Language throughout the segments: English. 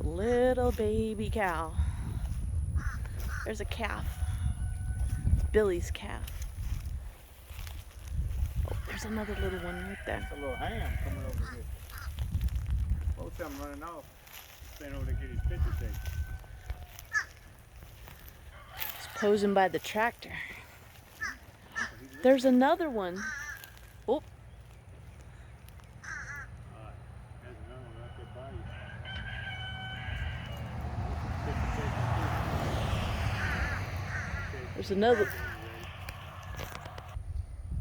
little baby cow. There's a calf. Billy's calf. Oh, there's another little one right there. That's a little ham coming over here. Both of them running off. Staying over to get his picture taken. He's posing by the tractor. There's another one. Oh. Alright, there's another one right there by you. There's another.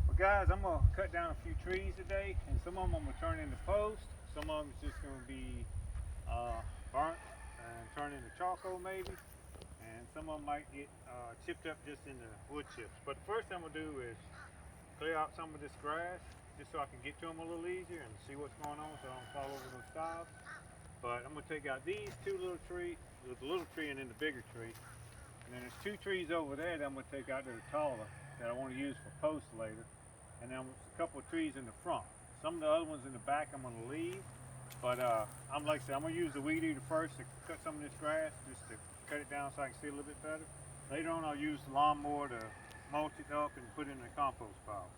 Well guys, I'm going to cut down a few trees today, and some of them I'm going to turn into posts. Some of them is just going to be burnt and turned into charcoal maybe. And some of them might get chipped up just into wood chips. But the first thing I'm going to do is clear out some of this grass just so I can get to them a little easier and see what's going on so I don't fall over those stalks. But I'm going to take out these two little trees, the little tree and then the bigger tree. And then there's two trees over there that I'm going to take out that are taller that I want to use for posts later. And then a couple of trees in the front. Some of the other ones in the back I'm going to leave. But I'm like I said, I'm going to use the weed eater first to cut some of this grass just to cut it down so I can see a little bit better. Later on I'll use the lawnmower to mulch it up and put it in the compost pile.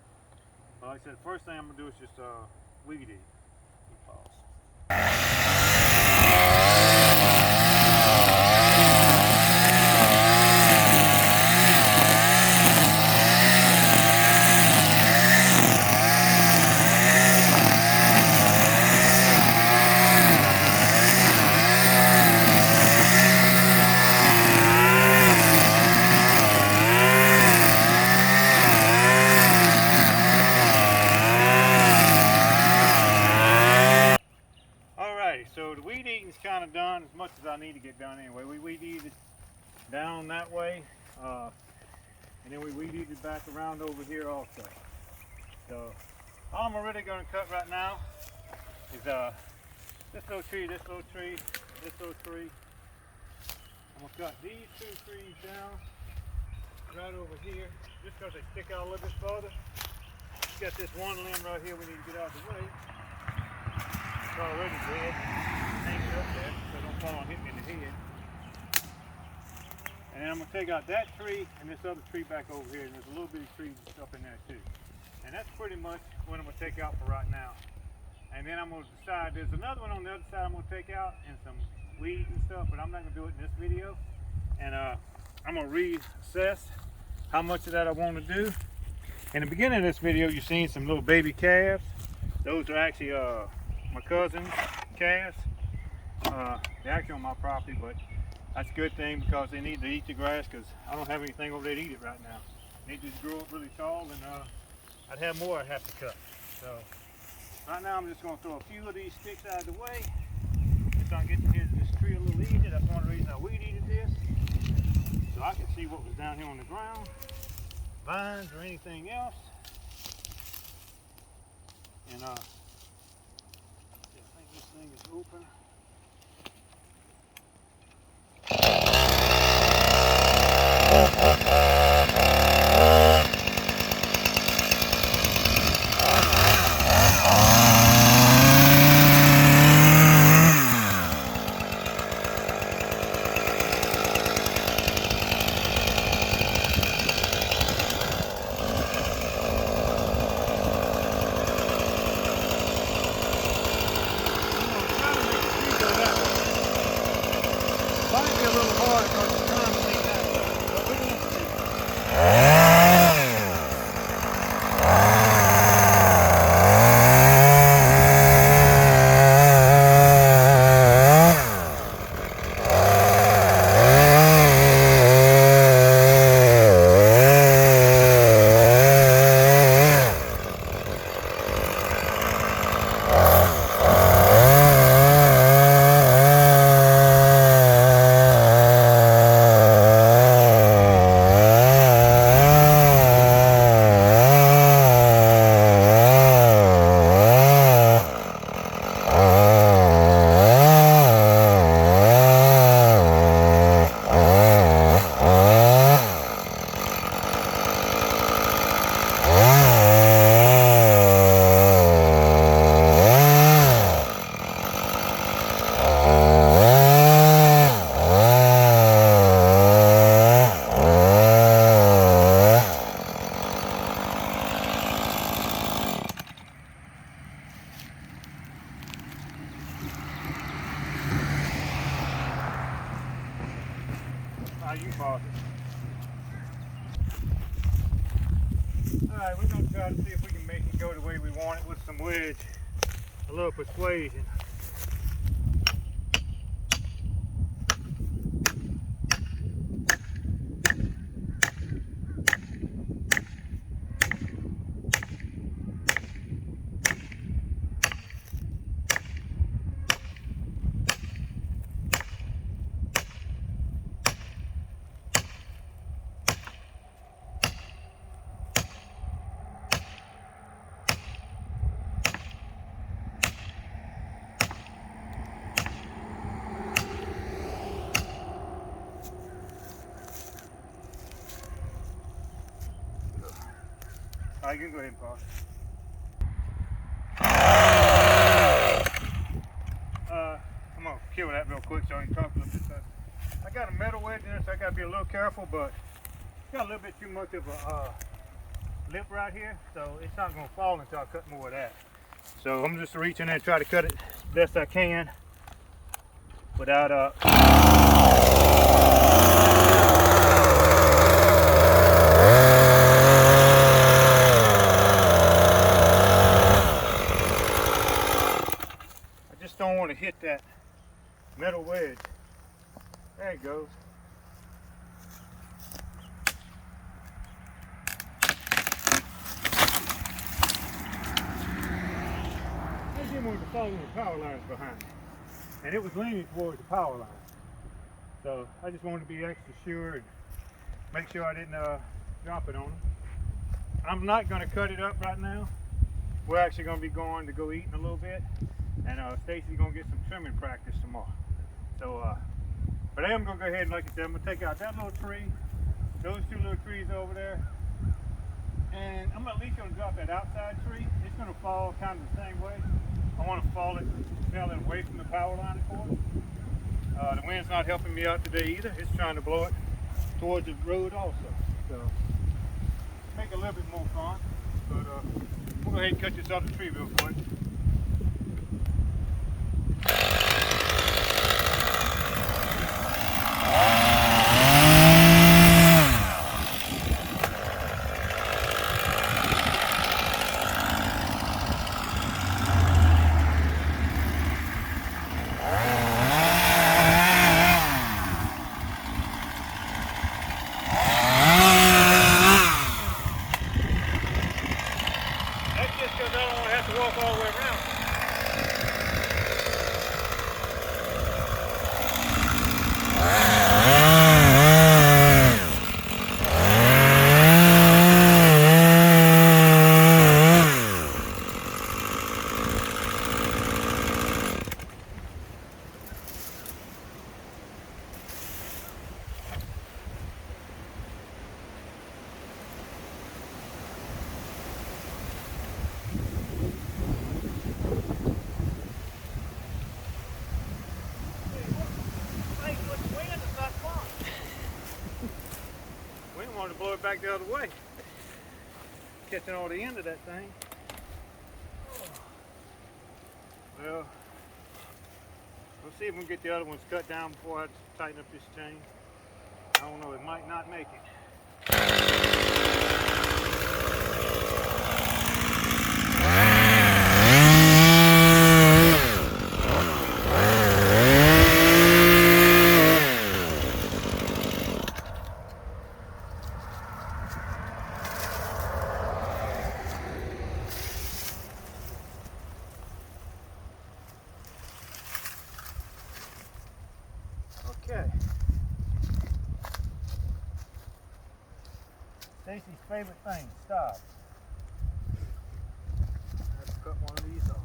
But like I said, the first thing I'm going to do is just weed eat. So the weed eating is kind of done as much as I need to get done anyway. We weed eated down that way, and then we weed eated back around over here also. So all I'm really going to cut right now is this little tree, this little tree, this little tree. I'm going to cut these two trees down right over here just because they stick out a little bit further. We got this one limb right here we need to get out of the way. It's already dead, hanging up there, so don't fall and hit me in the head. And then I'm going to take out that tree and this other tree back over here, and there's a little bitty tree up in there too. And that's pretty much what I'm going to take out for right now. And then I'm going to decide, there's another one on the other side I'm going to take out, and some weeds and stuff, but I'm not going to do it in this video. And I'm going to reassess how much of that I want to do. In the beginning of this video, you're seeing some little baby calves. Those are actually my cousin's calves. They're actually on my property, but that's a good thing because they need to eat the grass because I don't have anything over there to eat it right now. They just grow up really tall, and I'd have more I'd have to cut. So right now I'm just going to throw a few of these sticks out of the way just so I can get to this tree a little easier. That's one of the reasons I weed eated this, so I can see what was down here on the ground, vines or anything else. And I think this thing is open. Alright, we're going to try to see if we can make it go the way we want it with some wedge. A little persuasion. Alright, you can go ahead and pause. I'm gonna kill that real quick so I can talk a little bit. I got a metal wedge in there, so I gotta be a little careful, but it's got a little bit too much of a lip right here, so it's not gonna fall until I cut more of that. So I'm just reaching in there and try to cut it as best I can without don't want to hit that metal wedge. There it goes. I didn't want to follow the power lines behind it, and it was leaning towards the power line. So I just wanted to be extra sure and make sure I didn't drop it on them. I'm not going to cut it up right now. We're actually going to be going to go eating a little bit. And Stacy's gonna get some trimming practice tomorrow. So, but I am gonna go ahead and, like I said, I'm gonna take out that little tree, those two little trees over there, and I'm at least gonna drop that outside tree. It's gonna fall kind of the same way. I want to fall it, fell it away from the power line, of course. The wind's not helping me out today either. It's trying to blow it towards the road also. So, make it a little bit more fun. But we'll go ahead and cut this other tree real quick. To blow it back the other way. Catching all the end of that thing. Well, we'll see if we can get the other ones cut down before I tighten up this chain. I don't know, it might not make it. Okay. Stacy's favorite thing, stop. I have to cut one of these off.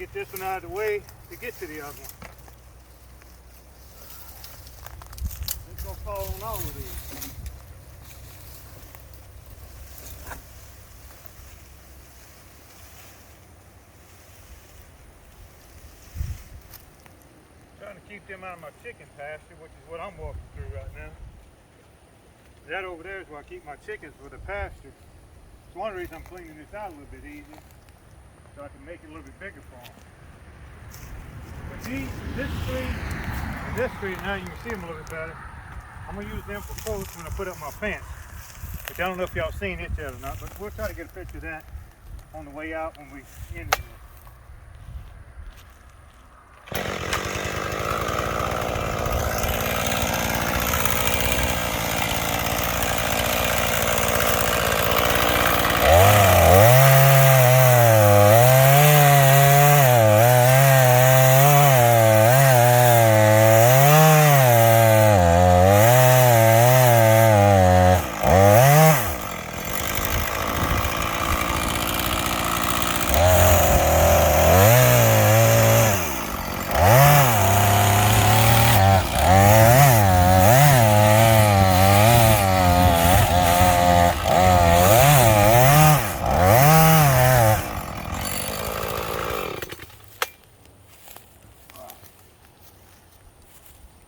get this one out of the way to get to the other one. It's gonna fall on all of these. Trying to keep them out of my chicken pasture, which is what I'm walking through right now. That over there is where I keep my chickens for the pasture. It's one reason I'm cleaning this out a little bit easier, so I can make it a little bit bigger for them. But this tree and this tree, now you can see them a little bit better. I'm gonna use them for posts when I put up my fence. Which I don't know if y'all seen it yet or not, but we'll try to get a picture of that on the way out when we end this.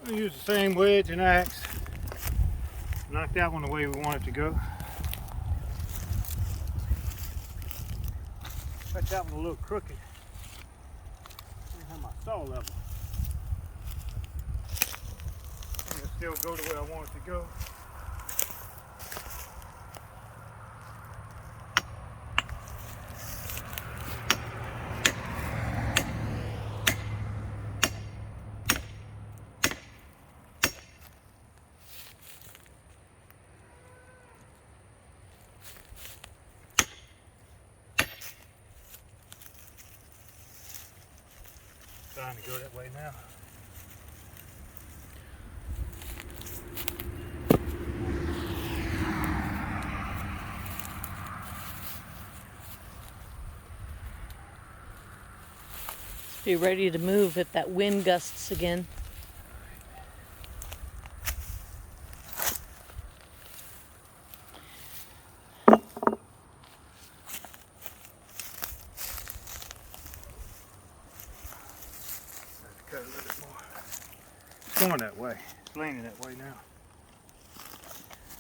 We'll use the same wedge and axe. Knock that one the way we want it to go. Cut that one a little crooked. I have my saw level. It'll still go the way I want it to go. Trying to go that way now. Be ready to move if that wind gusts again. Cut a little bit more. It's going that way. It's leaning that way now.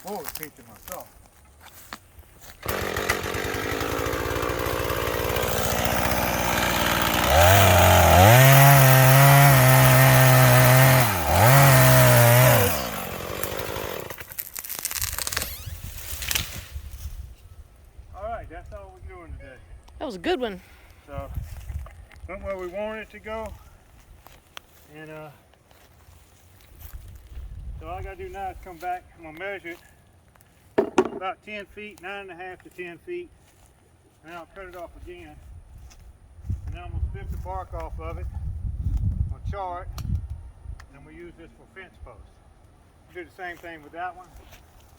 Oh, it's pinching my saw. Alright, that's all we're doing today. That was a good one. So, went where we wanted it to go. And so all I gotta do now is come back. I'm gonna measure it about 10 feet, 9.5 to 10 feet. And then I'll cut it off again. And then I'm gonna strip the bark off of it. I'm gonna char it. And then we'll use this for fence posts. Do the same thing with that one.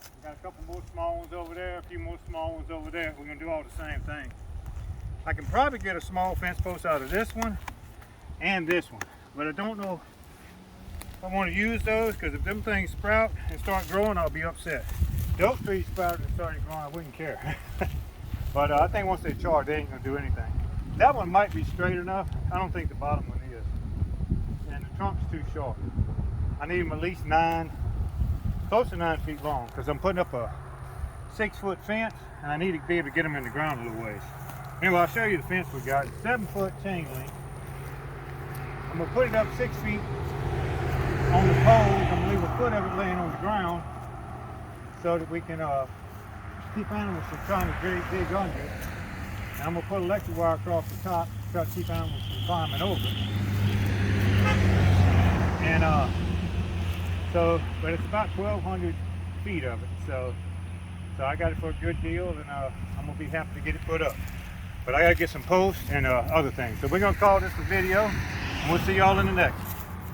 We got a couple more small ones over there, a few more small ones over there. We're gonna do all the same thing. I can probably get a small fence post out of this one and this one. But I don't know if I want to use those, because if them things sprout and start growing, I'll be upset. The oak trees sprouted and started growing, I wouldn't care. But I think once they char, they ain't going to do anything. That one might be straight enough. I don't think the bottom one is. And the trunk's too short. I need them at least close to 9 feet long, because I'm putting up a 6-foot fence, and I need to be able to get them in the ground a little ways. Anyway, I'll show you the fence we got. 7-foot chain link. I'm going to put it up 6 feet on the poles. I'm going to leave a foot of it laying on the ground so that we can keep animals from trying to dig under it. And I'm going to put electric wire across the top to try to keep animals from climbing over it. And but it's about 1,200 feet of it. So I got it for a good deal, and I'm going to be happy to get it put up. But I got to get some posts and other things. So we're going to call this a video. We'll see y'all in the next.